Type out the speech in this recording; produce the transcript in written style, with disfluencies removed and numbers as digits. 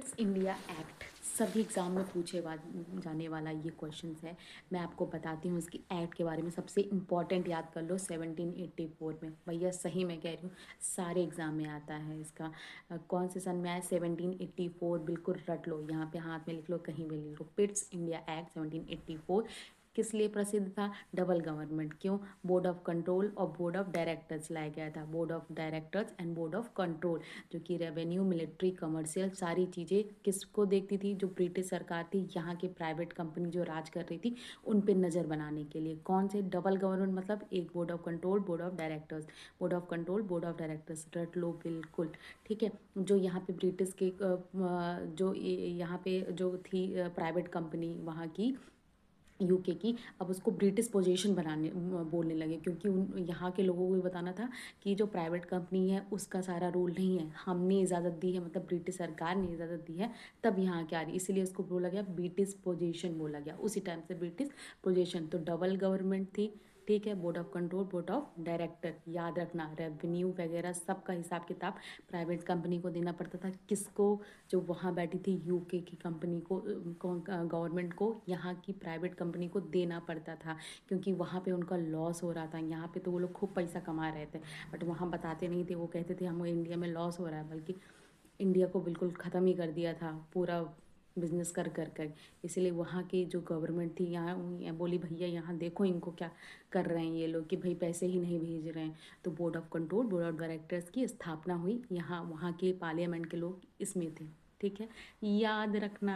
Pitt's India act सभी exam में जाने वाला ये क्वेश्चंस है। मैं आपको बताती हूँ इसकी एक्ट के बारे में। सबसे इम्पॉर्टेंट याद कर लो 1784 में। भैया सही मैं कह रही हूँ, सारे एग्ज़ाम में आता है इसका। कौन से सन में आया? 1784। बिल्कुल रट लो, यहाँ पे हाथ में लिख लो, कहीं भी लिख लो। पिट्स इंडिया एक्ट 1784 किस लिए प्रसिद्ध था? Double government. क्यों? बोर्ड ऑफ कंट्रोल और बोर्ड ऑफ डायरेक्टर्स लाया गया था। Board of directors and board of control, जो कि रेवेन्यू, मिलिट्री, कमर्शियल सारी चीज़ें किसको देखती थी? जो ब्रिटिश सरकार थी, यहाँ की प्राइवेट कंपनी जो राज कर रही थी उन पे नज़र बनाने के लिए। कौन से? डबल गवर्नमेंट मतलब एक board of control, board of directors. Board of control, board of directors रट लो बिल्कुल। ठीक है। जो यहाँ पे ब्रिटिश के जो यहाँ पे जो थी प्राइवेट कंपनी वहाँ की, यूके की, अब उसको ब्रिटिश पोजीशन बनाने बोलने लगे, क्योंकि उन यहाँ के लोगों को भी बताना था कि जो प्राइवेट कंपनी है उसका सारा रूल नहीं है, हमने इजाज़त दी है, मतलब ब्रिटिश सरकार ने इजाज़त दी है तब यहाँ के आ रही, इसीलिए उसको बोला गया ब्रिटिश पोजीशन बोला गया। उसी टाइम से ब्रिटिश पोजीशन। तो डबल गवर्नमेंट थी, ठीक है। Board of control, board of director, याद रखना। रेवेन्यू वगैरह सबका हिसाब किताब प्राइवेट कंपनी को देना पड़ता था। किसको? जो वहाँ बैठी थी यूके की कंपनी को, गवर्नमेंट को यहाँ की प्राइवेट कंपनी को देना पड़ता था, क्योंकि वहाँ पे उनका लॉस हो रहा था। यहाँ पे तो वो लोग खूब पैसा कमा रहे थे, बट वहाँ बताते नहीं थे। वो कहते थे हम इंडिया में लॉस हो रहा है, बल्कि इंडिया को बिल्कुल ख़त्म ही कर दिया था पूरा बिजनेस कर कर कर। इसीलिए वहाँ की जो गवर्नमेंट थी यहाँ बोली भैया यहाँ देखो इनको क्या कर रहे हैं ये लोग, कि भाई पैसे ही नहीं भेज रहे हैं। तो board of control, board of directors की स्थापना हुई। यहाँ वहाँ के पार्लियामेंट के लोग इसमें थे, ठीक है, याद रखना।